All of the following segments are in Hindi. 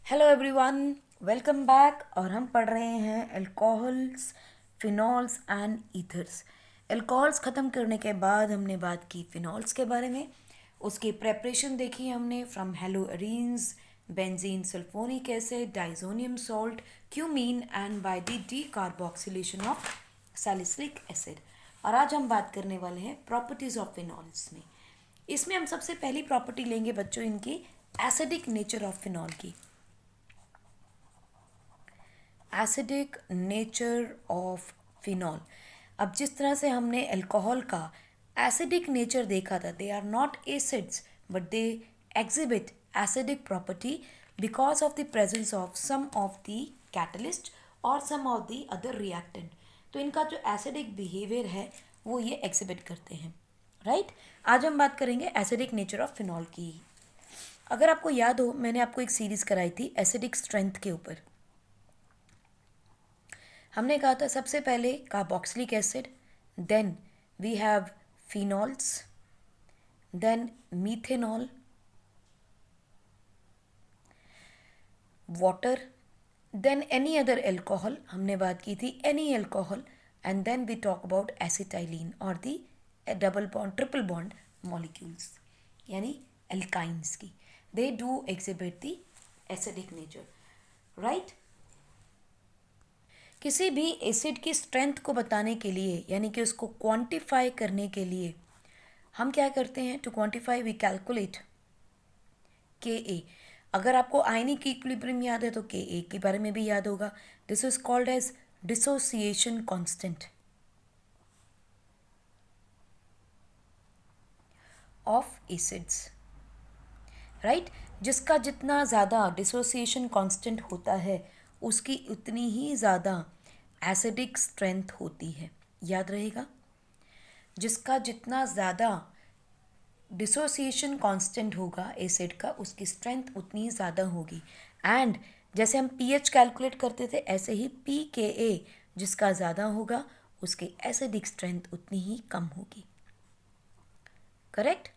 Hello everyone, welcome back. और हम पढ़ रहे हैं alcohols, phenols and ethers. Alcohols ख़त्म करने के बाद हमने बात की फिनॉल्स के बारे में। उसकी प्रेपरेशन देखी हमने, from haloarenes, benzene sulphonic acid, diazonium salt, cumene and by the decarboxylation of salicylic acid. और आज हम बात करने वाले हैं प्रॉपर्टीज़ ऑफ फिनॉल्स में। इसमें हम सबसे पहली प्रॉपर्टी लेंगे बच्चों इनकी एसिडिक नेचर ऑफ फिनॉल की। Acidic nature of phenol. अब जिस तरह से हमने अल्कोहल का एसिडिक नेचर देखा था, they are not acids but they exhibit acidic property because of the presence of some of the catalyst और some of the other reactant. तो इनका जो एसिडिक बिहेवियर है वो ये एग्जिबिट करते हैं, राइट। आज हम बात करेंगे एसिडिक नेचर ऑफ फिनॉल की। अगर आपको याद हो, मैंने आपको एक सीरीज़ कराई थी एसिडिक स्ट्रेंथ के ऊपर। हमने कहा था सबसे पहले carboxylic acid, then we have phenols, then methanol, water, then any other alcohol. हमने बात की थी any alcohol, and then we talk about acetylene और the double bond triple bond molecules, यानी एल्काइंस की। They do exhibit the acidic nature, right. किसी भी एसिड की स्ट्रेंथ को बताने के लिए, यानी कि उसको क्वांटिफाई करने के लिए हम क्या करते हैं? टू क्वांटिफाई वी कैलकुलेट के ए। अगर आपको आयनिक इक्विलिब्रियम याद है तो के ए के बारे में भी याद होगा। This is called as dissociation constant of acids, right. जिसका जितना ज़्यादा डिसोसिएशन कांस्टेंट होता है उसकी उतनी ही ज़्यादा एसिडिक स्ट्रेंथ होती है, याद रहेगा। जिसका जितना ज़्यादा डिसोसिएशन कांस्टेंट होगा एसिड का, उसकी स्ट्रेंथ उतनी ज़्यादा होगी। एंड जैसे हम पीएच कैलकुलेट करते थे, ऐसे ही पी के ए जिसका ज़्यादा होगा उसकी एसिडिक स्ट्रेंथ उतनी ही कम होगी, करेक्ट।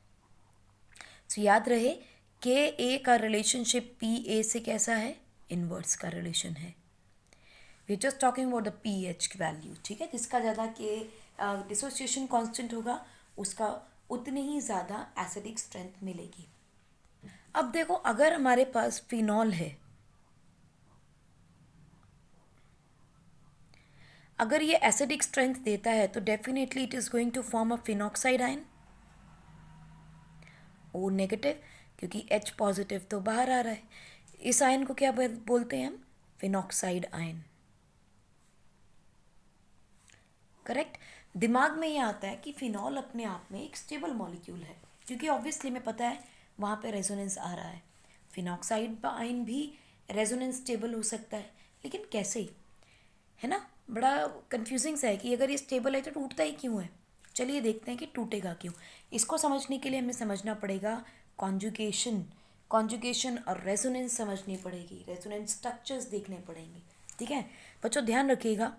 सो याद रहे के ए का रिलेशनशिप पी ए से कैसा है? इनवर्स का रिलेशन है। We just talking about the P H की वैल्यू, ठीक है। जिसका ज़्यादा के डिसोसिएशन कांस्टेंट होगा उसका उतनी ही ज़्यादा एसिडिक स्ट्रेंथ मिलेगी। अब देखो, अगर हमारे पास फिनॉल है, अगर ये एसिडिक स्ट्रेंथ देता है तो definitely it is going to form a phenoxide ion. O negative, क्योंकि H पॉजिटिव तो बाहर आ रहा है। इस आयन को क्या बोलते हैं हम? Phenoxide ion, correct. दिमाग में ये आता है कि फिनॉल अपने आप में एक स्टेबल मॉलिक्यूल है, क्योंकि ऑब्वियसली हमें पता है वहाँ पे रेजोनेंस आ रहा है। फिनॉक्साइड आयन भी रेजोनेंस स्टेबल हो सकता है, लेकिन कैसे, है ना। बड़ा कंफ्यूजिंग सा है कि अगर ये स्टेबल है तो टूटता ही क्यों है। चलिए देखते हैं कि टूटेगा क्यों। इसको समझने के लिए हमें समझना पड़ेगा कॉन्जुगेशन। कॉन्जुगेशन और रेजोनेंस समझनी पड़ेगी, रेजोनेंस स्ट्रक्चर्स देखने पड़ेंगे, ठीक है। बच्चों ध्यान रखिएगा,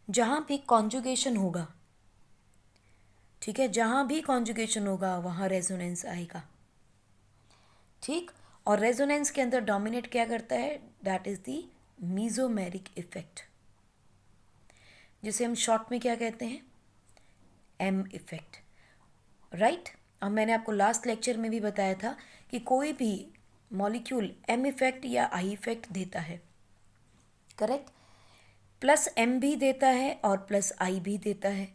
जहाँ भी कॉन्जुगेशन होगा, ठीक है, जहाँ भी कॉन्जुगेशन होगा वहाँ रेजोनेंस आएगा, ठीक। और रेजोनेंस के अंदर डोमिनेट क्या करता है? That is the mesomeric effect, जिसे हम शॉर्ट में क्या कहते हैं? M effect, right. और मैंने आपको लास्ट लेक्चर में भी बताया था कि कोई भी मॉलिक्यूल एम इफेक्ट या आई इफेक्ट देता है, करेक्ट। प्लस एम भी देता है और प्लस आई भी देता है,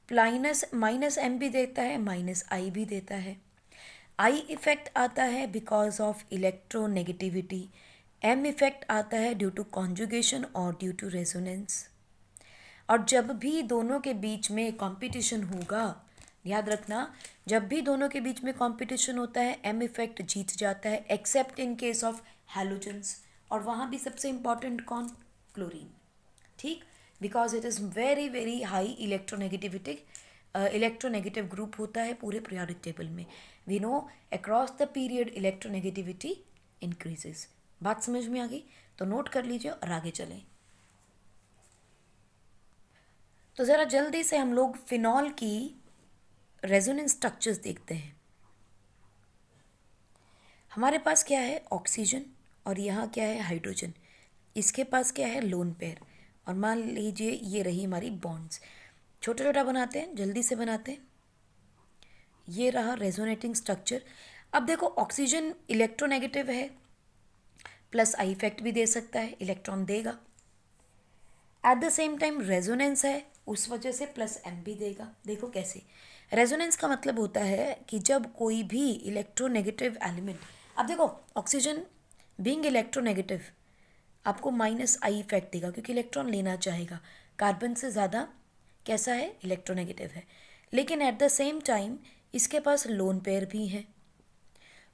प्लाइनस माइनस एम भी देता है, माइनस आई भी देता है। आई इफेक्ट आता है because of electronegativity, M effect आता है ड्यू टू कॉन्जुगेशन और ड्यू टू रेजोनेंस। और जब भी दोनों के बीच में कंपटीशन होगा, याद रखना, जब भी दोनों के बीच में कंपटीशन होता है एम इफेक्ट जीत जाता है, except in case of halogens. और वहाँ भी सबसे इम्पॉर्टेंट कौन? क्लोरीन, ठीक। Because it is very very high electronegativity, electronegative group होता है पूरे पीरियोडिक टेबल में। We know across the period electronegativity increases. बात समझ में आ गई? तो नोट कर लीजिए और आगे चलें। तो ज़रा जल्दी से हम लोग फिनॉल की रेजोनेंस स्ट्रक्चर्स देखते हैं। हमारे पास क्या है? ऑक्सीजन और यहाँ क्या है हाइड्रोजन, इसके पास क्या है लोन पेयर, और मान लीजिए ये रही हमारी बॉन्ड्स। छोटा छोटा बनाते हैं, जल्दी से बनाते हैं। ये रहा रेजोनेटिंग स्ट्रक्चर। अब देखो ऑक्सीजन इलेक्ट्रोनेगेटिव है, प्लस आई इफेक्ट भी दे सकता है, इलेक्ट्रॉन देगा। At the same time resonance है, उस वजह से प्लस एम भी देगा। देखो कैसे, रेजोनेंस का मतलब होता है कि जब कोई भी इलेक्ट्रोनेगेटिव एलिमेंट, अब देखो ऑक्सीजन बीइंग इलेक्ट्रोनेगेटिव आपको माइनस आई इफेक्ट देगा क्योंकि इलेक्ट्रॉन लेना चाहेगा, कार्बन से ज़्यादा कैसा है, इलेक्ट्रोनेगेटिव है। लेकिन एट द सेम टाइम इसके पास लोन पेयर भी है।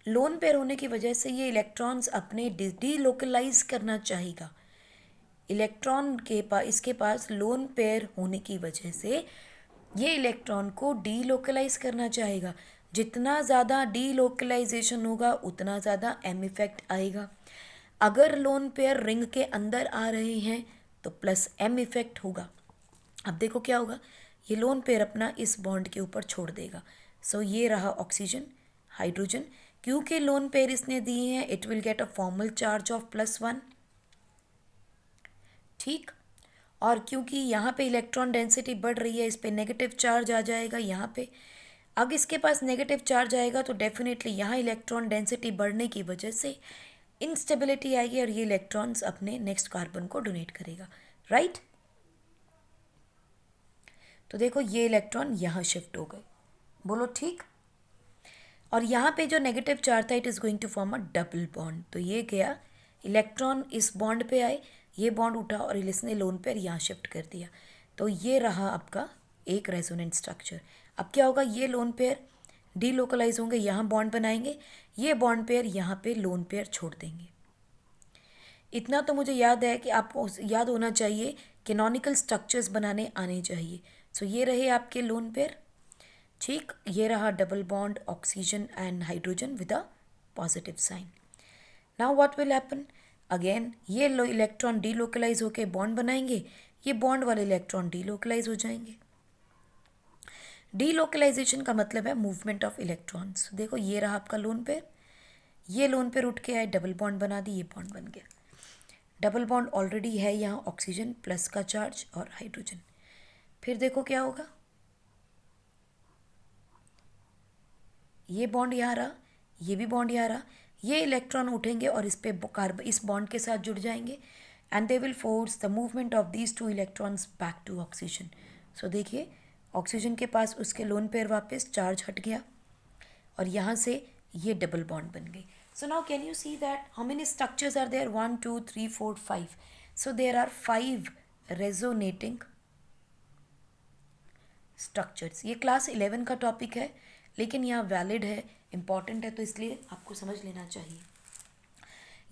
लोन पेयर होने की वजह से ये इलेक्ट्रॉन्स अपने डीलोकलाइज करना चाहेगा। इलेक्ट्रॉन के पास, इसके पास लोन पेयर होने की वजह से ये इलेक्ट्रॉन को डीलोकलाइज करना चाहेगा। जितना ज़्यादा डीलोकलाइजेशन होगा उतना ज़्यादा एम इफेक्ट आएगा। अगर लोन पेयर रिंग के अंदर आ रहे हैं तो प्लस एम इफेक्ट होगा। अब देखो क्या होगा, ये लोन पेयर अपना इस बॉन्ड के ऊपर छोड़ देगा। सो ये रहा ऑक्सीजन, हाइड्रोजन, क्योंकि लोन पेयर इसने दिए हैं, it will get a formal charge of +1। ठीक, और क्योंकि यहाँ पे इलेक्ट्रॉन डेंसिटी बढ़ रही है, इस पे नेगेटिव चार्ज आ जाएगा यहाँ पे। अब इसके पास नेगेटिव चार्ज आएगा तो डेफिनेटली यहाँ इलेक्ट्रॉन डेंसिटी बढ़ने की वजह से इंस्टेबिलिटी आएगी और ये इलेक्ट्रॉन्स अपने नेक्स्ट कार्बन को डोनेट करेगा, राइट। तो देखो ये इलेक्ट्रॉन यहाँ शिफ्ट हो गए, बोलो ठीक। और यहाँ पे जो नेगेटिव चार्ज था it is going to form a double bond, तो ये गया, इलेक्ट्रॉन इस बॉन्ड पे आए, ये बॉन्ड उठा और इसने लोन पेयर यहाँ शिफ्ट कर दिया। तो ये रहा आपका एक रेजोनेंट स्ट्रक्चर। अब क्या होगा, ये लोन पेयर डीलोकलाइज होंगे, यहाँ बॉन्ड बनाएंगे, ये बॉन्ड पेयर यहाँ पे लोन पेयर छोड़ देंगे। इतना तो मुझे याद है कि आपको याद होना चाहिए, कैनोनिकल स्ट्रक्चर्स बनाने आने चाहिए। सो ये रहे आपके लोन पेयर, ठीक। ये रहा double bond oxygen and hydrogen with a positive sign. Now what will happen, again ये इलेक्ट्रॉन डीलोकलाइज होके बॉन्ड बनाएंगे, ये बॉन्ड वाले इलेक्ट्रॉन डीलोकलाइज हो जाएंगे। डीलोकलाइजेशन का मतलब है मूवमेंट ऑफ इलेक्ट्रॉन्स। देखो ये रहा आपका लोन पेयर, ये लोन पेयर उठ के आए, डबल बॉन्ड बना दी, ये बॉन्ड बन गया। डबल बॉन्ड ऑलरेडी है यहाँ, ऑक्सीजन प्लस का चार्ज और हाइड्रोजन। फिर देखो क्या होगा, ये बॉन्ड यहाँ रहा, ये भी बॉन्ड यहाँ रहा, ये इलेक्ट्रॉन उठेंगे और इस पे इस बॉन्ड के साथ जुड़ जाएंगे and they will force the movement of these two electrons back to oxygen. So देखिए ऑक्सीजन के पास उसके लोन पेयर वापस चार्ज हट गया और यहाँ से ये डबल बॉन्ड बन गई। So now can you see that how many structures are there, 1 2 3 4 5। So there are 5 resonating structures. ये क्लास 11 का टॉपिक है लेकिन यहाँ वैलिड है, इम्पॉर्टेंट है, तो इसलिए आपको समझ लेना चाहिए।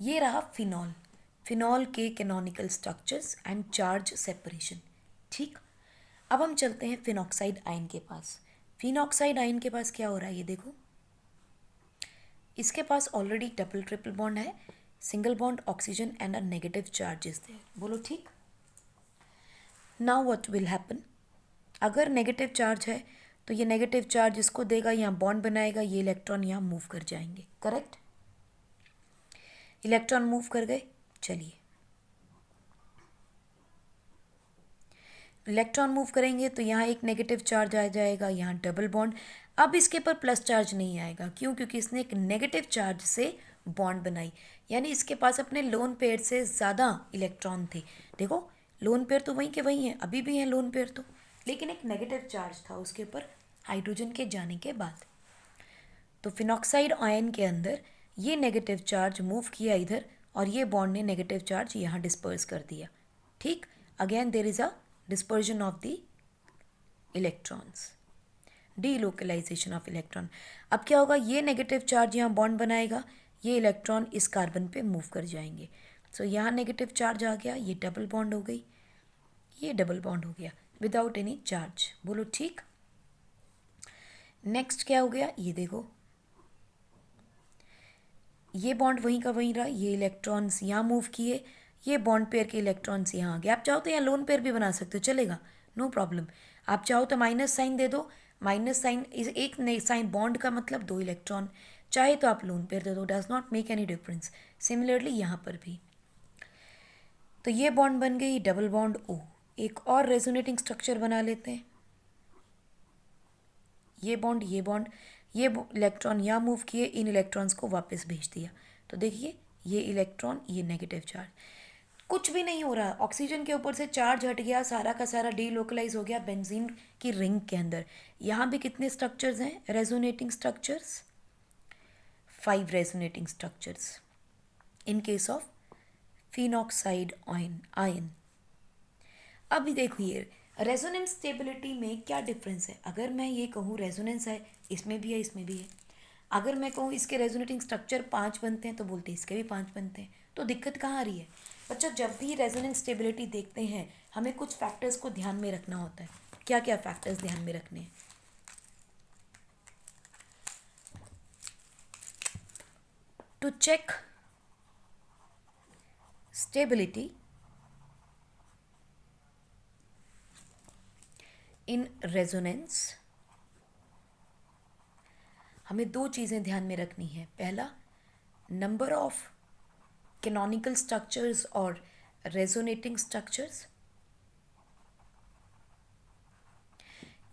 ये रहा फिनॉल, फिनॉल के canonical structures and charge separation, ठीक। अब हम चलते हैं फिनॉक्साइड आयन के पास। फिनॉक्साइड आयन के पास क्या हो रहा है, ये देखो, इसके पास ऑलरेडी डबल ट्रिपल बॉन्ड है, single bond oxygen and a negative charge is there, बोलो ठीक। नाउ व्हाट विल हैपन, अगर नेगेटिव चार्ज है तो ये नेगेटिव चार्ज इसको देगा, यहाँ बॉन्ड बनाएगा, ये इलेक्ट्रॉन यहाँ मूव कर जाएंगे, करेक्ट। इलेक्ट्रॉन मूव कर गए, चलिए इलेक्ट्रॉन मूव करेंगे तो यहाँ एक नेगेटिव चार्ज आ जाएगा, यहाँ डबल बॉन्ड। अब इसके पर प्लस चार्ज नहीं आएगा, क्यों, क्योंकि इसने एक नेगेटिव चार्ज से बॉन्ड बनाई, यानी इसके पास अपने लोन पेयर से ज़्यादा इलेक्ट्रॉन थे। देखो लोन पेयर तो वहीं के वहीं हैं, अभी भी हैं लोन पेयर तो, लेकिन एक नेगेटिव चार्ज था उसके ऊपर हाइड्रोजन के जाने के बाद। तो फिनॉक्साइड आयन के अंदर ये नेगेटिव चार्ज मूव किया इधर और ये बॉन्ड ने नेगेटिव चार्ज यहाँ डिस्पर्स कर दिया, ठीक। Again there is a dispersion of the electrons, delocalisation of electron. अब क्या होगा, ये नेगेटिव चार्ज यहाँ बॉन्ड बनाएगा, ये इलेक्ट्रॉन इस कार्बन पे मूव कर जाएंगे। सो यहाँ नेगेटिव चार्ज आ गया, ये डबल बॉन्ड हो गई, ये डबल बॉन्ड हो गया विदाउट एनी चार्ज, बोलो ठीक। नेक्स्ट क्या हो गया, ये देखो, ये बॉन्ड वहीं का वहीं रहा, ये इलेक्ट्रॉन्स यहाँ मूव किए, ये बॉन्ड पेयर के इलेक्ट्रॉन्स यहाँ आ गए। आप चाहो तो यहाँ लोन पेयर भी बना सकते हो, चलेगा, नो प्रॉब्लम। आप चाहो तो माइनस साइन दे दो, माइनस साइन एक साइन बॉन्ड का मतलब 2 इलेक्ट्रॉन, चाहे तो आप लोन पेयर दे दो, does not make any difference. Similarly यहाँ पर भी। तो ये बॉन्ड बन गई डबल बॉन्ड O। एक और रेजोनेटिंग स्ट्रक्चर बना लेते हैं। ये बॉन्ड ये इलेक्ट्रॉन यहाँ मूव किए, इन इलेक्ट्रॉन्स को वापस भेज दिया। तो देखिए ये इलेक्ट्रॉन, ये नेगेटिव चार्ज, कुछ भी नहीं हो रहा। ऑक्सीजन के ऊपर से चार्ज हट गया, सारा का सारा डीलोकलाइज हो गया बेंजीन की रिंग के अंदर। यहाँ भी कितने स्ट्रक्चर्स हैं resonating structures? 5 resonating structures in case of phenoxide ion. अभी देखिए रेजोनेंस स्टेबिलिटी में क्या डिफरेंस है। अगर मैं ये कहूँ रेजोनेंस है, इसमें भी है इसमें भी है। अगर मैं कहूँ इसके रेजोनेटिंग स्ट्रक्चर 5 बनते हैं तो बोलते हैं इसके भी 5 बनते हैं। तो दिक्कत कहाँ आ रही है बच्चों? जब भी रेजोनेंस स्टेबिलिटी देखते हैं हमें कुछ फैक्टर्स को ध्यान में रखना होता है। क्या क्या फैक्टर्स ध्यान में रखने हैं? To check stability in resonance हमें 2 चीज़ें ध्यान में रखनी है। पहला, नंबर ऑफ कैनोनिकल स्ट्रक्चर्स और रेजोनेटिंग स्ट्रक्चर्स,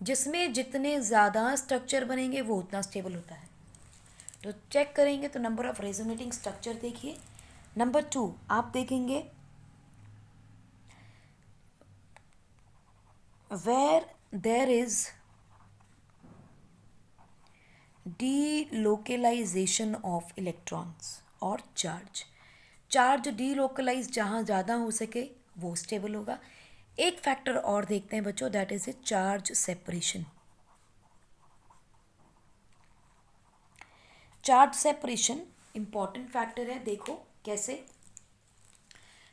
जिसमें जितने ज़्यादा स्ट्रक्चर बनेंगे वो उतना स्टेबल होता है। तो चेक करेंगे तो नंबर ऑफ रेजोनेटिंग स्ट्रक्चर देखिए। नंबर 2 आप देखेंगे where there is delocalization of electrons और चार्ज डीलोकलाइज जहाँ ज़्यादा हो सके वो स्टेबल होगा। एक फैक्टर और देखते हैं बच्चों, that is a charge separation. Charge separation important factor है। देखो कैसे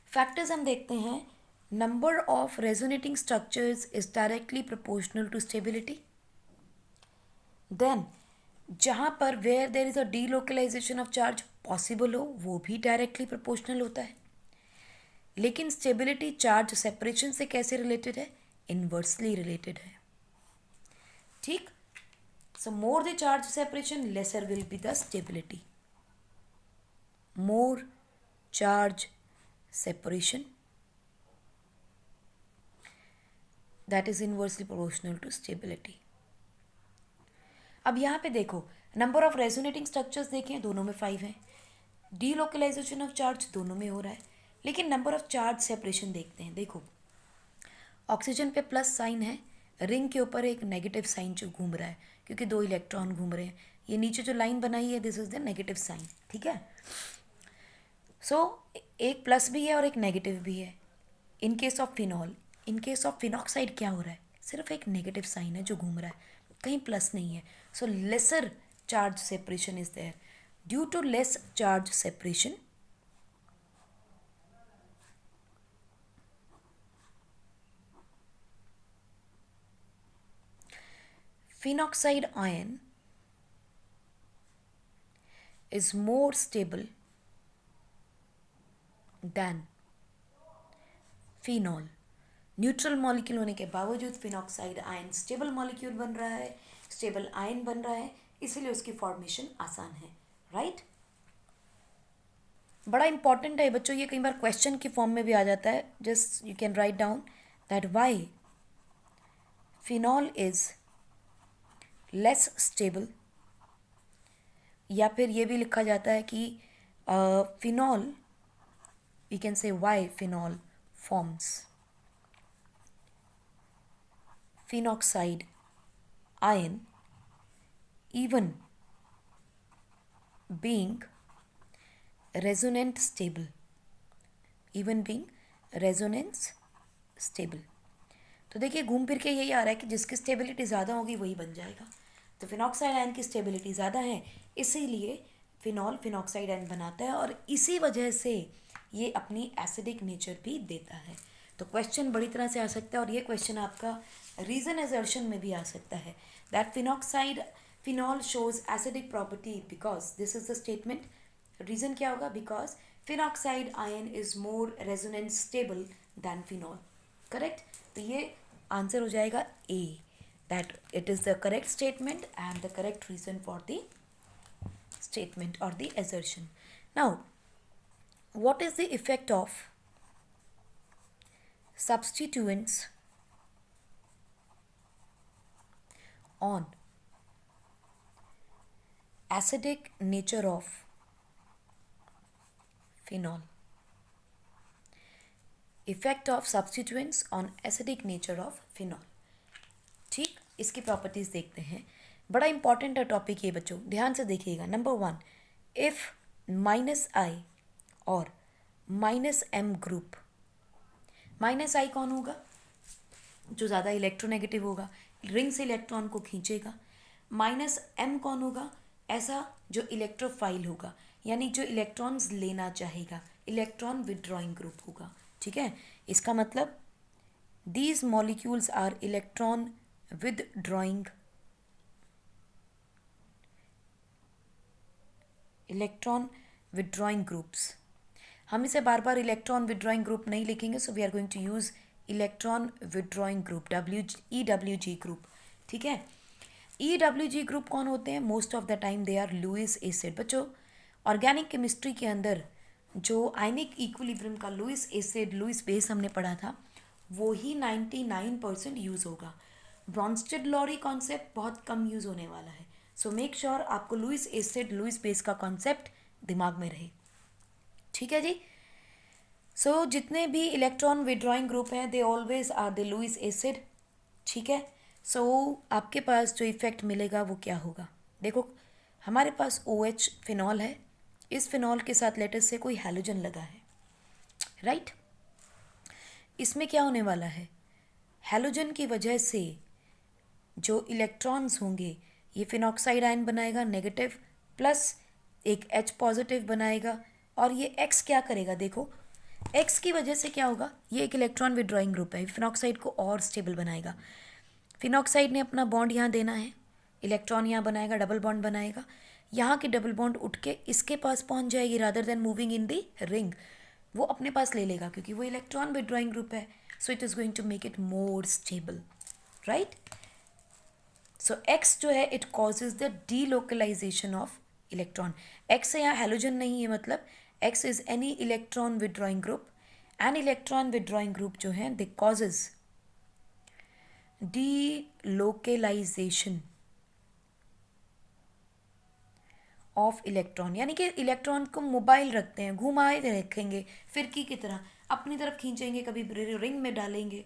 फैक्टर्स हम देखते हैं। Number of resonating structures is directly proportional to stability. Then जहाँ पर where there is a delocalisation of charge possible हो वो भी डायरेक्टली प्रोपोर्शनल होता है। लेकिन स्टेबिलिटी चार्ज सेपरेशन से कैसे रिलेटेड है? इनवर्सली रिलेटेड है। ठीक। So more the charge separation lesser will be the stability. More charge separation that is inversely proportional to stability। अब यहाँ पे देखो नंबर ऑफ रेजोनेटिंग स्ट्रक्चर्स देखें, दोनों में 5 हैं। डीलोकलाइजेशन ऑफ चार्ज दोनों में हो रहा है। लेकिन नंबर ऑफ चार्ज सेपरेशन देखते हैं। देखो ऑक्सीजन पे प्लस साइन है, रिंग के ऊपर एक नेगेटिव साइन जो घूम रहा है क्योंकि 2 इलेक्ट्रॉन घूम रहे हैं। ये नीचे जो लाइन बनाई है this is the negative sign. ठीक है। सो एक प्लस भी है और एक नेगेटिव भी है इन case of phenol. In case of phenoxide क्या हो रहा है? सिर्फ एक नेगेटिव साइन है जो घूम रहा है, कहीं प्लस नहीं है। So lesser charge separation is there. Due to less charge separation phenoxide ion is more stable than phenol। Neutral molecule होने के बावजूद फिनॉक्साइड आयन स्टेबल मॉलिक्यूल बन रहा है, स्टेबल आयन बन रहा है, इसीलिए उसकी फॉर्मेशन आसान है। राइट। बड़ा इंपॉर्टेंट है बच्चों, ये कई बार क्वेश्चन की फॉर्म में भी आ जाता है। Just you can write down that why phenol is less stable, या फिर ये भी लिखा जाता है कि phenol we can say why phenol forms phenoxide ion even being resonant stable, even being resonance stable। तो देखिए घूम फिर के यही आ रहा है कि जिसकी स्टेबिलिटी ज़्यादा होगी वही बन जाएगा। तो फिनॉक्साइड आयन की स्टेबिलिटी ज़्यादा है, इसीलिए फिनॉल फिनॉक्साइड आयन बनाता है और इसी वजह से ये अपनी एसिडिक नेचर भी देता है। तो क्वेश्चन बड़ी तरह से आ सकता है और ये क्वेश्चन आपका रीजन एजर्शन में भी आ सकता है that phenol shows acidic property because this is the statement. Reason क्या होगा? Because phenoxide ion is more resonance stable than phenol. Correct. तो ये आंसर हो जाएगा A, that it is the correct statement and the correct reason for the statement और the assertion. Now what is the effect of substituents on acidic nature of phenol? Effect of substituents on acidic nature of phenol. ठीक, इसकी प्रॉपर्टीज देखते हैं. बड़ा इंपॉर्टेंट है टॉपिक ये बच्चों, ध्यान से देखिएगा. नंबर 1, इफ -I और -M ग्रुप. -I कौन होगा? जो ज़्यादा इलेक्ट्रोनेगेटिव होगा, रिंग से इलेक्ट्रॉन को खींचेगा. -M कौन होगा? ऐसा जो इलेक्ट्रोफाइल होगा, यानी जो इलेक्ट्रॉन्स लेना चाहेगा, इलेक्ट्रॉन विदड्रॉइंग ग्रुप होगा. ठीक है, इसका मतलब these molecules are electron withdrawing groups. हम इसे बार बार इलेक्ट्रॉन विदड्रॉइंग ग्रुप नहीं लिखेंगे, so we are going to use electron withdrawing group, EWG group. ठीक है, EWG ग्रुप कौन होते हैं? Most of the time they are Lewis acid. बच्चों, ऑर्गेनिक केमिस्ट्री के अंदर जो आयनिक इक्विलिब्रियम का लुईस एसिड, लुईस बेस हमने पढ़ा था, वो ही 99% यूज़ होगा. ब्रॉन्स्टेड लॉरी कॉन्सेप्ट बहुत कम यूज़ होने वाला है. सो मेक श्योर आपको लुईस एसिड, लुईस बेस का कॉन्सेप्ट दिमाग में रहे. ठीक है जी. सो जितने भी इलेक्ट्रॉन विदड्रॉइंग ग्रुप हैं, they always are the Lewis acid. ठीक है. सो आपके पास जो इफेक्ट मिलेगा वो क्या होगा? देखो, हमारे पास OH फिनॉल है. इस फिनॉल के साथ लेटर से कोई हैलोजन लगा है, राइट? इसमें क्या होने वाला है? हैलोजन की वजह से जो इलेक्ट्रॉन्स होंगे, ये फिनॉक्साइड आयन बनाएगा नेगेटिव, प्लस एक H पॉजिटिव बनाएगा. और ये X क्या करेगा? देखो, X की वजह से क्या होगा? ये एक इलेक्ट्रॉन विदड्रॉइंग ग्रुप है, फिनॉक्साइड को और स्टेबल बनाएगा. फिनॉक्साइड ने अपना बॉन्ड यहाँ देना है, इलेक्ट्रॉन यहाँ बनाएगा, डबल बॉन्ड बनाएगा. यहाँ की डबल बॉन्ड उठ के इसके पास पहुँच जाएगी, rather than moving in the ring. वो अपने पास ले लेगा क्योंकि वो इलेक्ट्रॉन विदड्रॉइंग ग्रुप है. So it is going to make it more stable, right? So X जो है, it causes the delocalisation of electron. X से यहाँ हैलोजन नहीं है, मतलब X is any electron withdrawing group. And electron withdrawing group जो है, they causes delocalisation of electron, यानी कि इलेक्ट्रॉन को मोबाइल रखते हैं, घुमाए रखेंगे फिरकी की तरह, अपनी तरफ खींचेंगे, कभी रिंग में डालेंगे.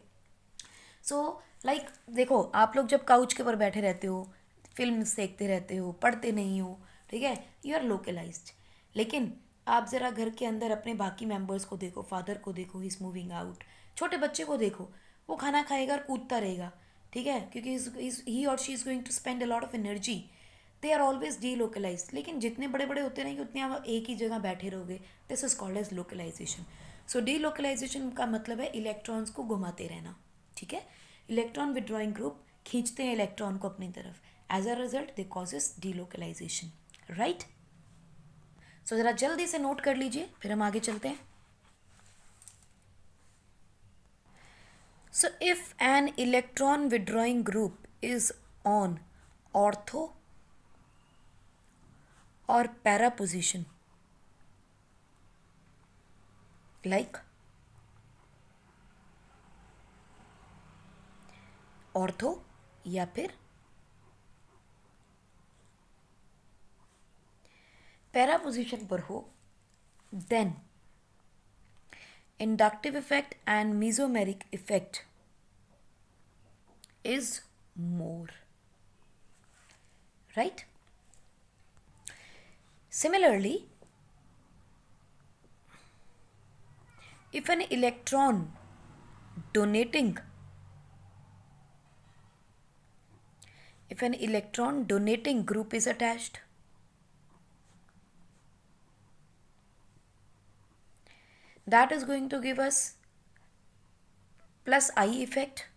सो लाइक देखो, आप लोग जब काउच के ऊपर बैठे रहते हो, फिल्म देखते रहते हो, पढ़ते नहीं हो, ठीक है, यू आर लोकलाइज्ड. लेकिन आप ज़रा घर के अंदर अपने बाकी मेंबर्स को देखो, फादर को देखो, ही इज़ मूविंग आउट. छोटे बच्चे को देखो, वो खाना खाएगा और कूदता रहेगा, ठीक है, क्योंकि ही और she is going to spend a lot of energy. They are always delocalise. लेकिन जितने बड़े बड़े होते रहेंगे उतने आप एक ही जगह बैठे रहोगे. This is called as localisation. So delocalisation का मतलब है इलेक्ट्रॉन्स को घुमाते रहना. ठीक है, इलेक्ट्रॉन विदड्रॉइंग ग्रुप खींचते हैं इलेक्ट्रॉन को अपनी तरफ. As a result they causes delocalization, right? So ज़रा जल्दी से नोट कर लीजिए, फिर हम आगे चलते हैं. So if an electron withdrawing group is on ortho or para position, like ortho या फिर पैरा पोजिशन पर हो, then inductive effect and mesomeric effect is more, right? Similarly, if an electron donating group is attached, that is going to give us plus I effect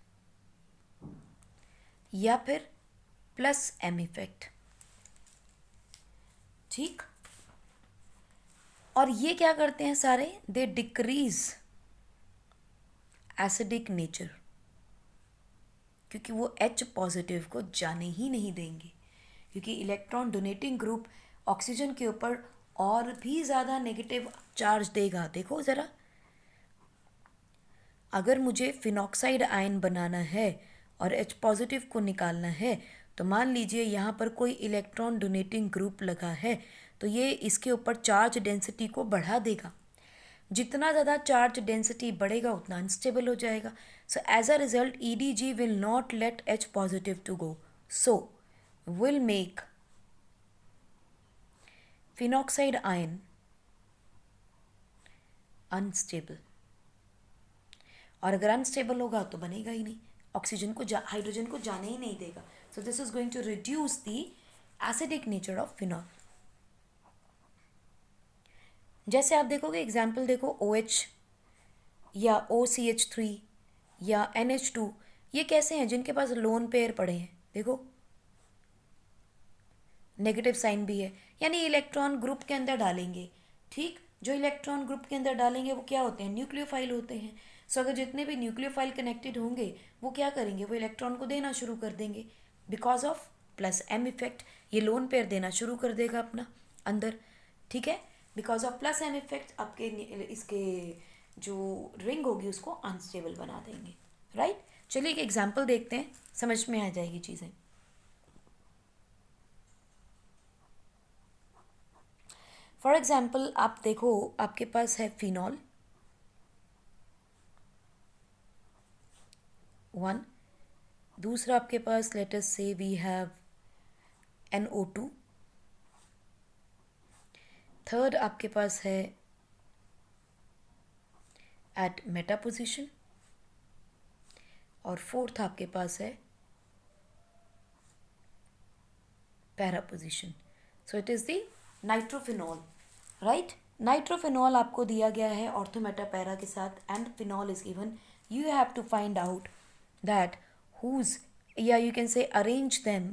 या फिर plus M effect. ठीक, और ये क्या करते हैं सारे? दे डिक्रीज एसिडिक नेचर, क्योंकि वो H पॉजिटिव को जाने ही नहीं देंगे. क्योंकि इलेक्ट्रॉन डोनेटिंग ग्रुप ऑक्सीजन के ऊपर और भी ज़्यादा नेगेटिव चार्ज देगा? देखो ज़रा, अगर मुझे फिनॉक्साइड आयन बनाना है और H पॉजिटिव को निकालना है, तो मान लीजिए यहाँ पर कोई इलेक्ट्रॉन डोनेटिंग ग्रुप लगा है, तो ये इसके ऊपर चार्ज डेंसिटी को बढ़ा देगा। जितना ज़्यादा चार्ज डेंसिटी बढ़ेगा उतना अनस्टेबल हो जाएगा। So as a result EDG will not let H positive to go, so will make phenoxide ion unstable. और अगर अनस्टेबल होगा तो बनेगा ही नहीं, ऑक्सीजन को हाइड्रोजन को जाने ही नहीं देगा। So this is going to reduce the acidic nature of phenol. जैसे आप देखोगे, एग्जाम्पल देखो, OH या OCH3 या NH2, ये कैसे हैं जिनके पास लोन पेयर पड़े हैं? देखो, नेगेटिव साइन भी है, यानी इलेक्ट्रॉन ग्रुप के अंदर डालेंगे। ठीक, जो इलेक्ट्रॉन ग्रुप के अंदर डालेंगे वो क्या होते हैं? न्यूक्लियोफाइल होते हैं। सो अगर जितने भी न्यूक्लियोफाइल कनेक्टेड होंगे वो क्या करेंगे? वो इलेक्ट्रॉन को देना शुरू कर देंगे because of plus M effect. ये लोन पेयर देना शुरू कर देगा अपना अंदर, ठीक है, because of plus M effect. आपके इसके जो रिंग होगी उसको अनस्टेबल बना देंगे, राइट। चलिए एक एग्जाम्पल देखते हैं, समझ में आ जाएगी चीज़ें। फॉर एग्जाम्पल आप देखो, आपके पास है फिनॉल 1, दूसरा आपके पास लेट अस से वी हैव NO2, थर्ड आपके पास है एट मेटा पोजिशन, और फोर्थ आपके पास है para position. So it is the nitrophenol, right. Nitrophenol आपको दिया गया है ऑर्थो मेटा पैरा के साथ, and phenol is given. You have to find out that whose, या you can say arrange them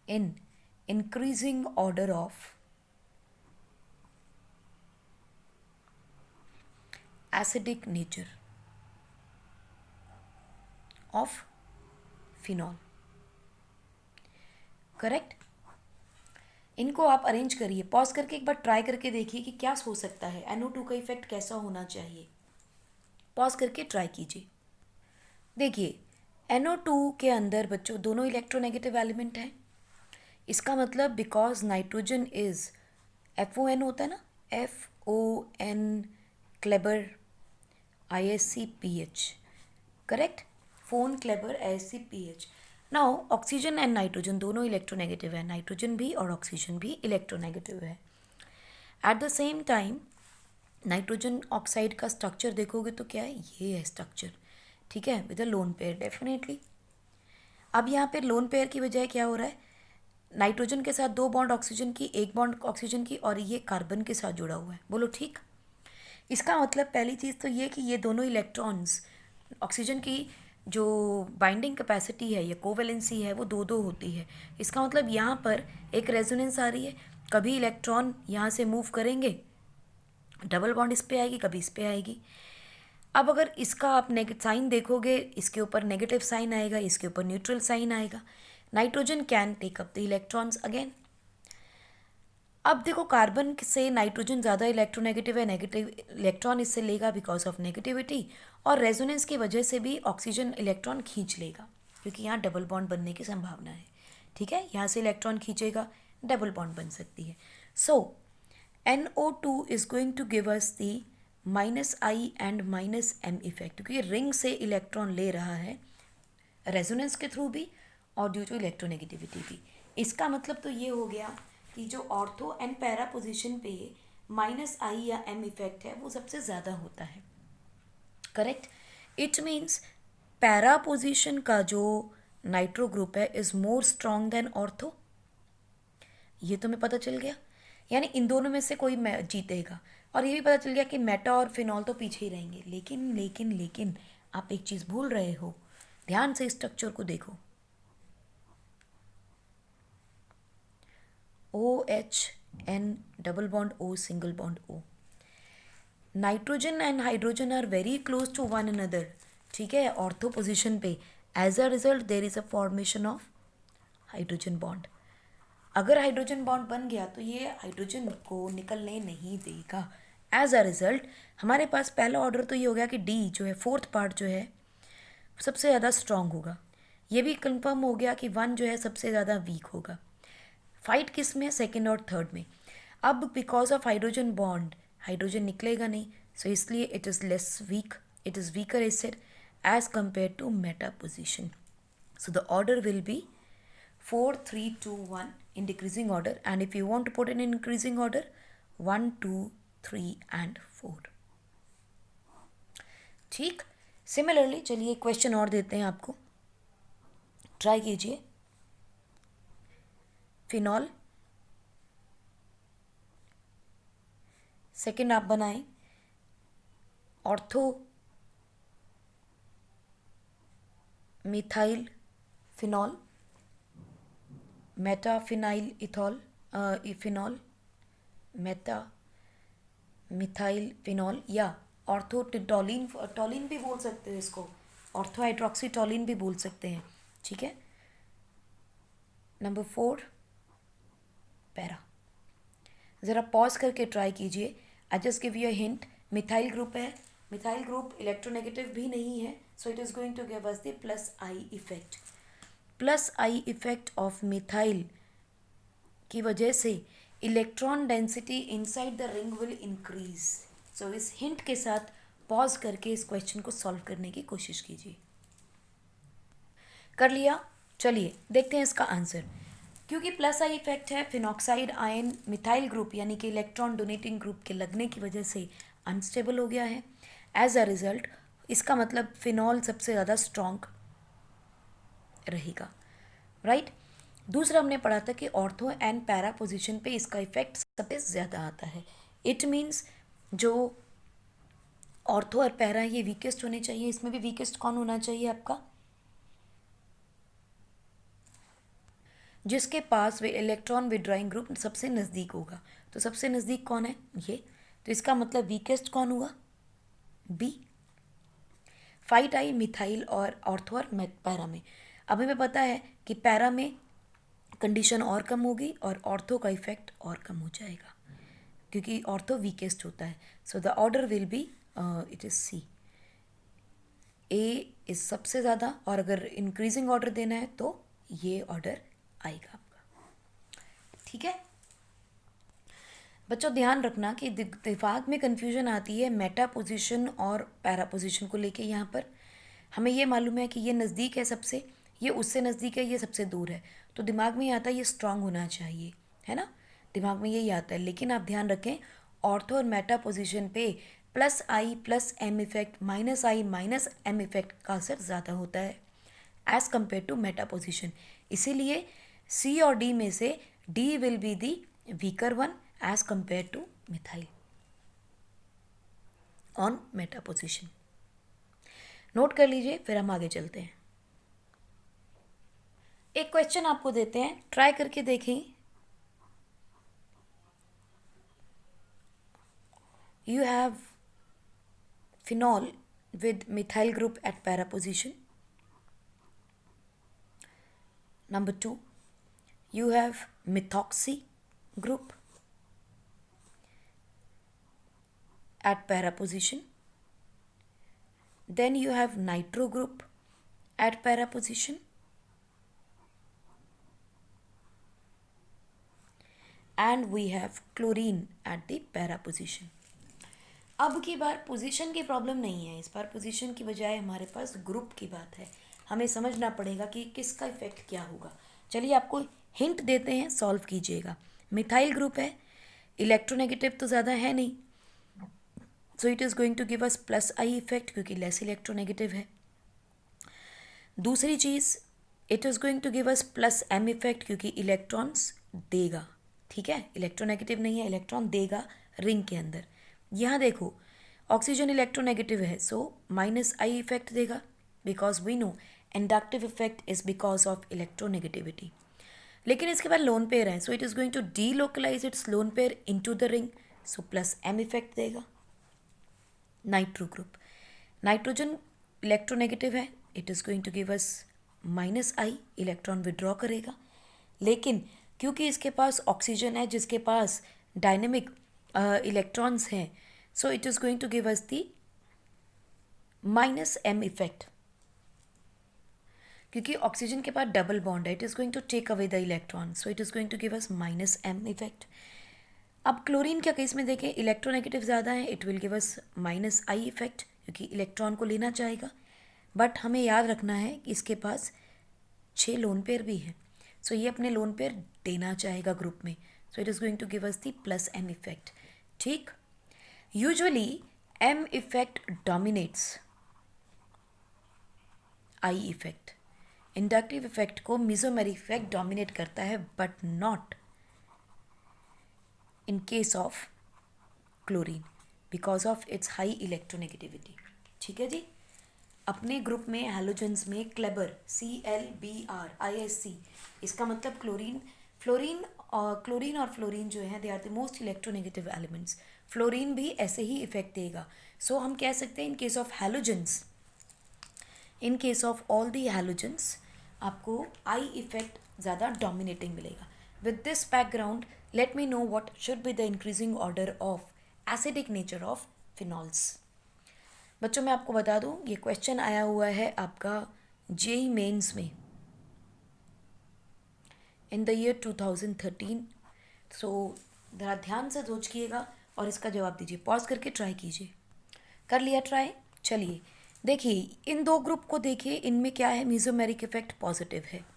in increasing order of acidic nature of phenol, correct. इनको आप अरेंज करिए, पॉज करके एक बार ट्राई करके देखिए कि क्या हो सकता है, NO2 का इफेक्ट कैसा होना चाहिए। पॉज करके ट्राई कीजिए। देखिए, NO2 के अंदर बच्चों दोनों इलेक्ट्रोनेगेटिव एलिमेंट हैं। इसका मतलब बिकॉज नाइट्रोजन इज FON होता है ना, FON Kleber ISCPH, correct, phone Kleber ISCPH। Now oxygen and nitrogen दोनों इलेक्ट्रोनेगेटिव है, नाइट्रोजन भी और ऑक्सीजन भी इलेक्ट्रोनेगेटिव है। At the same time nitrogen oxide का स्ट्रक्चर देखोगे तो क्या है, ये है स्ट्रक्चर, ठीक है, with a lone pair definitely. अब यहाँ पे लोन पेयर की बजाय क्या हो रहा है, नाइट्रोजन के साथ 2 बॉन्ड ऑक्सीजन की, 1 बॉन्ड ऑक्सीजन की, और ये कार्बन के साथ जुड़ा हुआ है। बोलो ठीक। इसका मतलब पहली चीज़ तो ये कि ये दोनों इलेक्ट्रॉन्स, ऑक्सीजन की जो बाइंडिंग कैपेसिटी है या कोवेलेंसी है वो 2-2 होती है। इसका मतलब यहाँ पर एक रेजोनेंस आ रही है, कभी इलेक्ट्रॉन यहाँ से मूव करेंगे, डबल बॉन्ड इस पे आएगी, कभी इस पे आएगी। अब अगर इसका आप नेगेटिव साइन देखोगे, इसके ऊपर नेगेटिव साइन आएगा, इसके ऊपर न्यूट्रल साइन आएगा। Nitrogen can take up the electrons again. अब देखो, कार्बन से नाइट्रोजन ज़्यादा इलेक्ट्रोनेगेटिव है, नेगेटिव इलेक्ट्रॉन इससे लेगा बिकॉज ऑफ नेगेटिविटी, और रेजोनेंस की वजह से भी ऑक्सीजन इलेक्ट्रॉन खींच लेगा क्योंकि यहाँ डबल बॉन्ड बनने की संभावना है, ठीक है, यहाँ से इलेक्ट्रॉन खींचेगा, डबल बॉन्ड बन सकती है। So NO2 is going to give us the -I and -M effect, क्योंकि रिंग से इलेक्ट्रॉन ले रहा है रेजोनेंस के थ्रू भी और ड्यू टू इलेक्ट्रोनेगेटिविटी भी। इसका मतलब तो ये हो गया कि जो ऑर्थो एंड पैरा पोजीशन पे -I या M इफेक्ट है वो सबसे ज़्यादा होता है, correct. It means para position का जो नाइट्रो ग्रुप है is more strong than ortho. ये तो हमें पता चल गया, यानी इन दोनों में से कोई जीतेगा। और ये भी पता चल गया कि मेटा और फिनॉल तो पीछे ही रहेंगे। लेकिन लेकिन लेकिन आप एक चीज़ भूल रहे हो, ध्यान से स्ट्रक्चर को देखो। OHN double bond O single bond O, nitrogen and hydrogen are very close to one another, ठीक है, ऑर्थो पोजिशन पे। As a result there is a formation of hydrogen bond. अगर हाइड्रोजन बॉन्ड बन गया तो ये हाइड्रोजन को निकलने नहीं देगा। एज अ रिजल्ट हमारे पास पहला ऑर्डर तो ये हो गया कि डी जो है, फोर्थ पार्ट जो है सबसे ज़्यादा स्ट्रांग होगा। ये भी कंफर्म हो गया कि वन जो है सबसे ज़्यादा वीक होगा। फाइट किस में? सेकेंड और थर्ड में। अब because of hydrogen bond hydrogen निकलेगा नहीं, सो इसलिए it is less weak, it is weaker acid as compare to meta position. So the order will be 4, 3, 2, 1 in decreasing order, and if you want to put it in increasing order 1, 2, 3 and 4. ठीक। सिमिलरली चलिए क्वेश्चन और देते हैं आपको, ट्राई कीजिए। फिनॉल सेकेंड आप बनाएं, ortho methyl phenol, meta phenyl ethyl phenol, meta methyl phenol, या ऑर्थोटोलिन, टोलिन भी बोल सकते हैं इसको, ऑर्थो हाइड्रोक्सीटोलिन भी बोल सकते हैं। ठीक है। Number 4 para. ज़रा पॉज करके ट्राई कीजिए। I just give you a hint, methyl group है, मिथाइल ग्रुप इलेक्ट्रोनेगेटिव भी नहीं है, so it is going to give us the plus I effect. Plus I effect of methyl की वजह से electron density inside the ring will increase. So इस हिंट के साथ पॉज करके इस क्वेश्चन को सॉल्व करने की कोशिश कीजिए। कर लिया? चलिए देखते हैं इसका आंसर। क्योंकि प्लस आई इफेक्ट है, फिनॉक्साइड आयन मिथाइल ग्रुप यानी कि इलेक्ट्रॉन डोनेटिंग ग्रुप के लगने की वजह से अनस्टेबल हो गया है। एज अ रिजल्ट इसका मतलब फिनॉल सबसे ज़्यादा स्ट्रॉन्ग रहेगा, राइट। दूसरा हमने पढ़ा था कि ऑर्थो एंड पैरा पोजीशन पे इसका इफेक्ट सबसे ज़्यादा आता है। इट मीन्स जो ऑर्थो और पैरा ये वीकेस्ट होने चाहिए। इसमें भी वीकेस्ट कौन होना चाहिए आपका? जिसके पास वे इलेक्ट्रॉन विड्रॉइंग ग्रुप सबसे नज़दीक होगा। तो सबसे नज़दीक कौन है? ये। तो इसका मतलब वीकेस्ट कौन हुआ? बी। फाइट आई मिथाइल और ऑर्थो और पैरा में। अब हमें पता है कि पैरा में कंडीशन और कम होगी और ऑर्थो का इफेक्ट और कम हो जाएगा क्योंकि ऑर्थो वीकेस्ट होता है। So the order will be it is C. A is सबसे ज़्यादा, और अगर इंक्रीजिंग ऑर्डर देना है तो ये ऑर्डर आएगा आपका। ठीक है बच्चों, ध्यान रखना कि दिमाग में कन्फ्यूजन आती है मेटा पोजीशन और पैरा पोजीशन को लेके। यहाँ पर हमें ये मालूम है कि ये नज़दीक है सबसे, ये उससे नज़दीक है, ये सबसे दूर है, तो दिमाग में ये आता है ये स्ट्रांग होना चाहिए, है ना, दिमाग में यही आता है। लेकिन आप ध्यान रखें ऑर्थो और मेटा पोजीशन पे plus I plus M effect minus I minus M effect का असर ज़्यादा होता है as compare to meta position. इसीलिए सी और डी में से D will be the weaker one as compare to methyl on meta position. Note कर लीजिए, फिर हम आगे चलते हैं। एक क्वेश्चन आपको देते हैं, ट्राई करके देखें। You have phenol with methyl group at para position. Number 2, you have methoxy group at para position. Then you have nitro group at para position. And we have chlorine at the para position. अब की बार पोजीशन की प्रॉब्लम नहीं है, इस बार पोजीशन की बजाय हमारे पास ग्रुप की बात है। हमें समझना पड़ेगा कि किसका इफेक्ट क्या होगा। चलिए आपको हिंट देते हैं, सॉल्व कीजिएगा। मिथाइल ग्रुप है, इलेक्ट्रोनेगेटिव तो ज़्यादा है नहीं, so it is going to give us plus I effect क्योंकि लेस इलेक्ट्रोनेगेटिव है। दूसरी चीज़, it is going to give us plus M effect क्योंकि इलेक्ट्रॉन्स देगा, ठीक है, इलेक्ट्रोनेगेटिव नहीं है, इलेक्ट्रॉन देगा रिंग के अंदर। यहाँ देखो ऑक्सीजन इलेक्ट्रोनेगेटिव है, सो माइनस आई इफेक्ट देगा because we know inductive effect is because of electronegativity. लेकिन इसके बाद लोन पेयर है, so it is going to delocalise its lone pair into the ring, so plus M effect देगा। नाइट्रो ग्रुप, नाइट्रोजन इलेक्ट्रोनेगेटिव है, it is going to give us minus I, electron withdraw करेगा। लेकिन क्योंकि इसके पास ऑक्सीजन है जिसके पास डायनेमिक इलेक्ट्रॉन्स हैं, so it is going to give us the minus M effect. क्योंकि ऑक्सीजन के पास डबल बॉन्ड है, it is going to take away the electron, so it is going to give us minus M effect. अब क्लोरीन के केस में देखें, इलेक्ट्रोनेगेटिव ज़्यादा है, it will give us minus I effect, क्योंकि इलेक्ट्रॉन को लेना चाहेगा। बट हमें याद रखना है कि इसके पास 6 लोन पेयर भी हैं, सो ये अपने लोन पेयर देना चाहेगा ग्रुप में, so it is going to give us the plus M effect. ठीक, usually M effect dominates I effect. Inductive effect को मेसोमेरिक इफेक्ट डोमिनेट करता है, but not in case of chlorine because of its high electronegativity। ठीक है जी। अपने ग्रुप में हैलोजेंस में क्लेबर ClBr इसका मतलब क्लोरीन और फ्लोरीन जो है they are the most electronegative elements. Fluorine भी ऐसे ही इफेक्ट देगा। सो हम कह सकते हैं इन case of halogens, in case of all the halogens आपको आई इफेक्ट ज़्यादा डोमिनेटिंग मिलेगा। With this background let me know what should be the increasing order of acidic nature of phenols। बच्चों मैं आपको बता दूं, ये क्वेश्चन आया हुआ है आपका जेई मेंस में इन द ईयर 2013। सो ज़रा ध्यान से सोचिएगा और इसका जवाब दीजिए। पॉज करके ट्राई कीजिए। कर लिया ट्राई? चलिए देखिए, इन दो ग्रुप को देखिए, इनमें क्या है, मेसोमेरिक इफेक्ट पॉजिटिव है।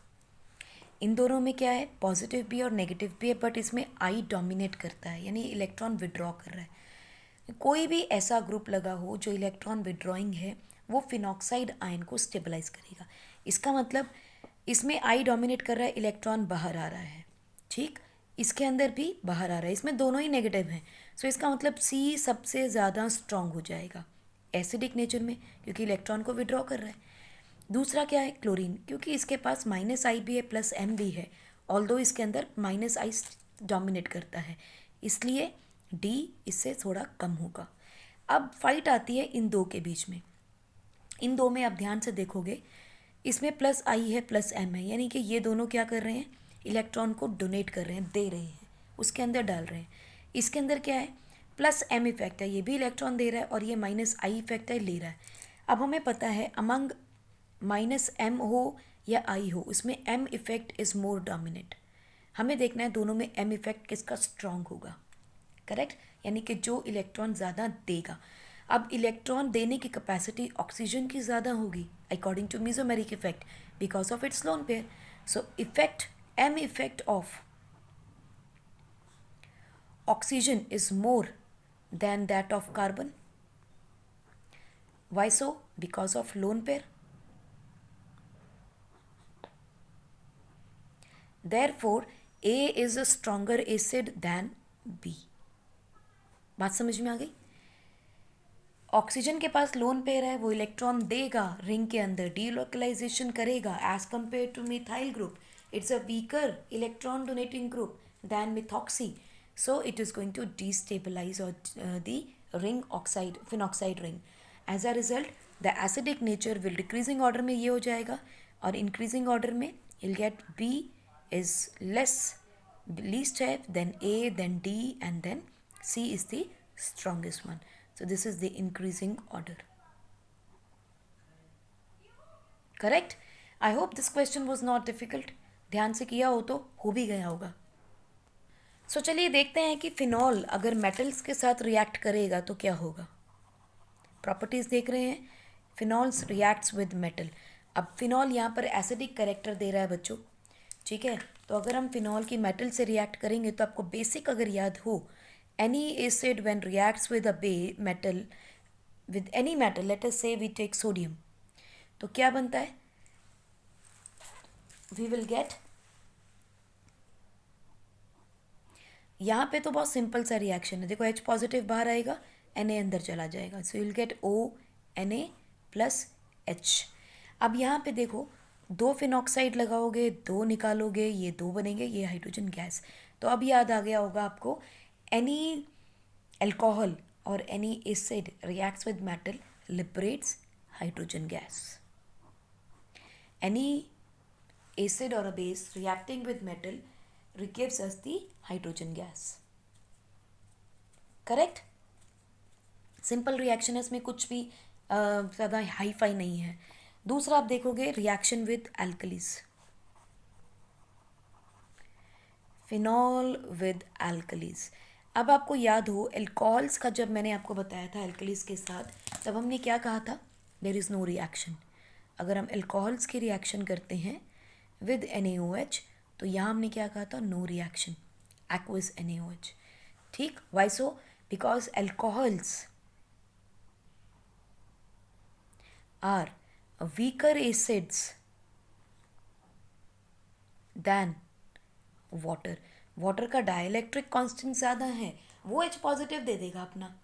इन दोनों में क्या है, पॉजिटिव भी और नेगेटिव भी है, बट इसमें आई डोमिनेट करता है, यानी इलेक्ट्रॉन विड्रॉ कर रहा है। कोई भी ऐसा ग्रुप लगा हो जो इलेक्ट्रॉन विड्रॉइंग है, वो फिनॉक्साइड आयन को स्टेबलाइज करेगा। इसका मतलब इसमें आई डोमिनेट कर रहा है, इलेक्ट्रॉन बाहर आ रहा है। ठीक, इसके अंदर भी बाहर आ रहा है, इसमें दोनों ही नेगेटिव हैं। सो इसका मतलब सी सबसे ज़्यादा स्ट्रॉन्ग हो जाएगा एसिडिक नेचर में, क्योंकि इलेक्ट्रॉन को विड्रॉ कर रहा है। दूसरा क्या है, क्लोरीन, क्योंकि इसके पास माइनस आई भी है प्लस एम भी है, ऑल्दो इसके अंदर माइनस आई डोमिनेट करता है, इसलिए डी इससे थोड़ा कम होगा। अब फाइट आती है इन दो के बीच में। इन दो में आप ध्यान से देखोगे, इसमें प्लस आई है प्लस एम है, यानी कि ये दोनों क्या कर रहे हैं, इलेक्ट्रॉन को डोनेट कर रहे हैं, दे रहे हैं, उसके अंदर डाल रहे हैं। इसके अंदर क्या है, प्लस एम इफेक्ट है, ये भी इलेक्ट्रॉन दे रहा है, और ये माइनस आई इफेक्ट है, ले रहा है। अब हमें पता है अमंग माइनस एम हो या आई हो, उसमें M effect is more dominate. हमें देखना है दोनों में एम इफेक्ट किसका स्ट्रॉन्ग होगा। करेक्ट, यानी कि जो इलेक्ट्रॉन ज़्यादा देगा। अब इलेक्ट्रॉन देने की कैपेसिटी ऑक्सीजन की ज़्यादा होगी according to mesomeric effect because of its lone pair. So effect M effect of oxygen is more than that of carbon. Why so? Because of lone pair. Therefore, A is a stronger acid than B. बात समझ में आ गई? ऑक्सीजन के पास लोन पेयर है, वो इलेक्ट्रॉन देगा रिंग के अंदर, डीलोकलाइजेशन करेगा as compare to methyl group. It's a weaker electron donating group than methoxy, so it is going to destabilize or the ring oxide phenoxide ring. As a result, the acidic nature will decreasing order में ये हो जाएगा, और increasing order में you'll get B is less least है, then A, then D, and then C is the strongest one. So this is the increasing order. Correct? I hope this question was not difficult. ध्यान से किया हो तो हो भी गया होगा। सो चलिए देखते हैं कि फिनॉल अगर मेटल्स के साथ रिएक्ट करेगा तो क्या होगा। प्रॉपर्टीज़ देख रहे हैं, फिनॉल्स रिएक्ट्स विद मेटल। अब फिनॉल यहाँ पर एसिडिक कैरेक्टर दे रहा है बच्चों, ठीक है। तो अगर हम फिनॉल की मेटल से रिएक्ट करेंगे तो आपको बेसिक अगर याद हो, any acid when reacts with a metal with any metal, let us से वी टेक सोडियम, तो क्या बनता है, वी विल गेट, यहाँ पे तो बहुत सिंपल सा रिएक्शन है, देखो H पॉजिटिव बाहर आएगा, Na अंदर चला जाएगा, सो you will gate ONa plus H। अब यहाँ पे देखो, दो फिनॉक्साइड लगाओगे, दो निकालोगे, ये दो बनेंगे, ये हाइड्रोजन गैस। तो अब याद आ गया होगा आपको, एनी एल्कोहल और any acid reacts with metal liberates hydrogen gas. Any acid or a base reacting with metal gives us the hydrogen gas. Correct. Simple reaction है, इसमें कुछ भी ज़्यादा हाई फाई नहीं है. दूसरा आप देखोगे reaction with alkalis. Phenol with alkalis. अब आपको याद हो एल्कोहल्स का जब मैंने आपको बताया था एल्कलीज के साथ, तब हमने क्या कहा था? There is no reaction. अगर हम एल्कोहल्स की रिएक्शन करते हैं विद NaOH तो यहाँ हमने क्या कहा था? No reaction, aqueous NaOH. ठीक. Why so? Because alcohols are weaker acids than water. Water का डाइलेक्ट्रिक कांस्टेंट ज़्यादा है, वो H पॉजिटिव दे देगा अपना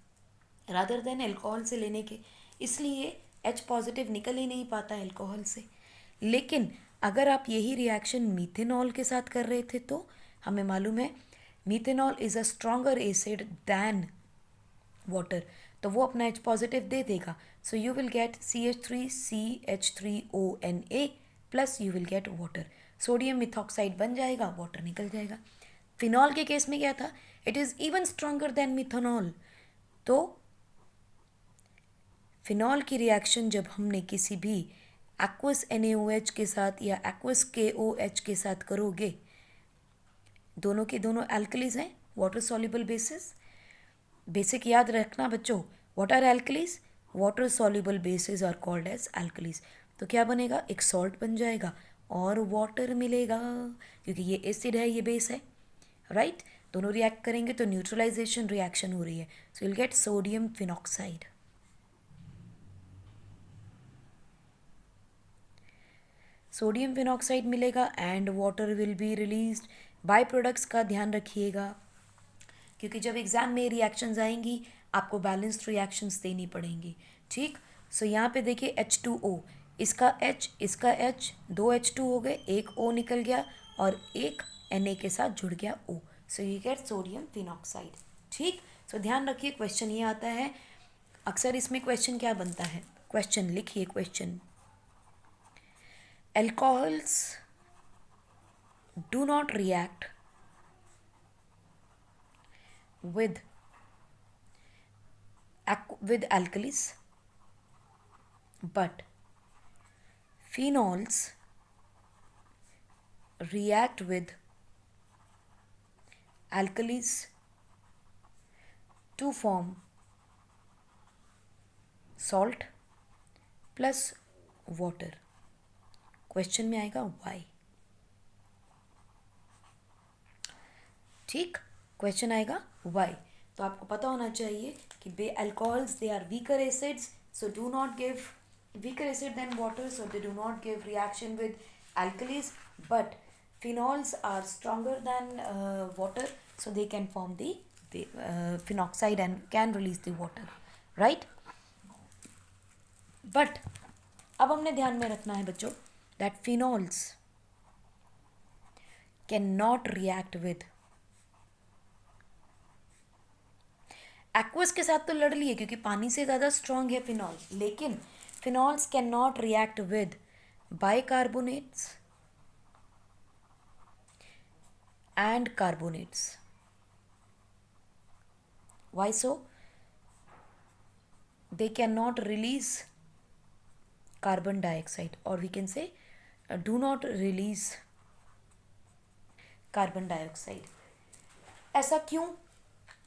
रादर देन एल्कोहल से लेने के, इसलिए H पॉजिटिव निकल ही नहीं पाता एल्कोहल से. लेकिन अगर आप यही रिएक्शन मीथेनॉल के साथ कर रहे थे तो हमें मालूम है methanol is a stronger acid than water, तो वो अपना H पॉजिटिव दे देगा. So you will get CH3CH3ONA plus you will get water. Sodium methoxide बन जाएगा, वाटर निकल जाएगा. फिनॉल के केस में क्या था? It is even stronger than methanol. तो फिनॉल की रिएक्शन जब हमने किसी भी एक्वस NaOH के साथ या एक्वस KOH के साथ करोगे, दोनों के दोनों एल्कलीज हैं, वाटर सॉल्युबल बेसिस. बेसिक याद रखना बच्चों, what are alkalis? Water soluble bases are called as alkalis. तो क्या बनेगा? एक सॉल्ट बन जाएगा और वाटर मिलेगा, क्योंकि ये एसिड है, ये बेस है, राइट. दोनों रिएक्ट करेंगे तो न्यूट्रलाइजेशन रिएक्शन हो रही है. So will get sodium phenoxide. Sodium phenoxide मिलेगा and water will be released. By products का ध्यान रखिएगा, क्योंकि जब एग्ज़ाम में रिएक्शंस आएंगी आपको बैलेंस्ड रिएक्शंस देनी पड़ेंगी. ठीक. सो यहाँ पे देखिए H2O, इसका H, दो H2 हो गए, एक O निकल गया और एक Na के साथ जुड़ गया O. So you get sodium phenoxide. ठीक. सो ध्यान रखिए क्वेश्चन ये आता है अक्सर. इसमें क्वेश्चन क्या बनता है? क्वेश्चन लिखिए. Question, alcohols do not react with alkalis, but phenols react with alkalis to form salt plus water. Question में आएगा वाई. ठीक. क्वेश्चन आएगा वाई. तो आपको पता होना चाहिए कि alcohols they are weaker acids, so do not give weaker acid than water, so they do not give reaction with alkalis, but phenols are stronger than water, so they can form the phenoxide and can release the water, right. But अब हमने ध्यान में रखना है बच्चों that phenols cannot react with aqueous के साथ तो लड़ लिए क्योंकि पानी से ज़्यादा स्ट्रॉन्ग है फिनॉल, लेकिन phenols can not react with bicarbonates and carbonates. Why so? They cannot release carbon dioxide, or we can say do not release carbon dioxide. ऐसा क्यों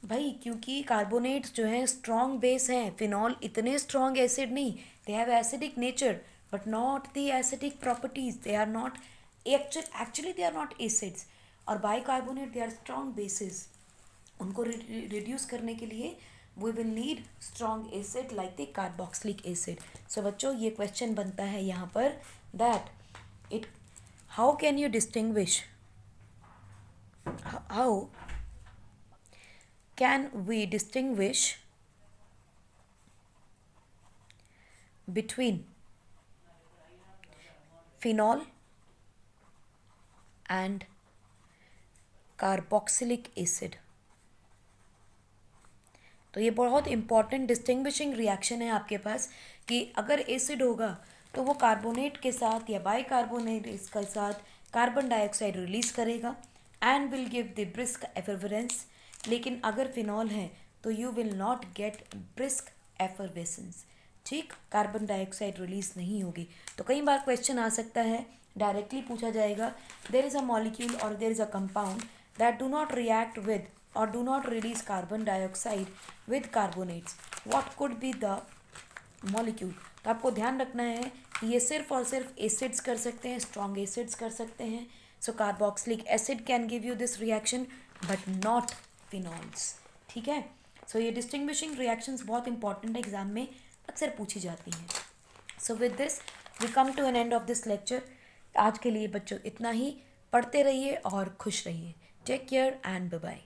भाई? क्योंकि कार्बोनेट्स जो हैं स्ट्रॉन्ग बेस हैं, फिनॉल इतने स्ट्रॉन्ग एसिड नहीं. They have acidic nature but not the acidic properties. They are not actually they are not acids. और bicarbonate they are strong bases. उनको रिड्यूस करने के लिए we will need strong acid like the carboxylic acid. So बच्चों ये क्वेश्चन बनता है यहाँ पर that it how can you distinguish, how can we distinguish between phenol and carboxylic acid. तो ये बहुत इंपॉर्टेंट डिस्टिंग्विशिंग रिएक्शन है आपके पास कि अगर एसिड होगा तो वो कार्बोनेट के साथ या बाइकार्बोनेट के साथ कार्बन डाइऑक्साइड रिलीज करेगा and will give the brisk effervescence, लेकिन अगर फिनॉल है तो you will not get brisk effervescence, ठीक, कार्बन डाइऑक्साइड रिलीज नहीं होगी। तो कई बार क्वेश्चन आ सकता है, डायरेक्टली पूछा जाएगा, देयर इज अ मॉलिक्यूल और there is a compound that do not react with और do not release carbon dioxide with carbonates, what could be the molecule. तो आपको ध्यान रखना है कि ये सिर्फ और सिर्फ एसिड्स कर सकते हैं, स्ट्रॉन्ग एसिड्स कर सकते हैं। So carboxylic acid can give you this reaction but not phenols, ठीक है। सो ये डिस्टिंग्विशिंग रिएक्शंस बहुत इंपॉर्टेंट है, एग्जाम में अक्सर पूछी जाती हैं। So with this we come to an end of this lecture. आज के लिए बच्चों इतना ही, पढ़ते रहिए और खुश रहिए। Take care and bye bye.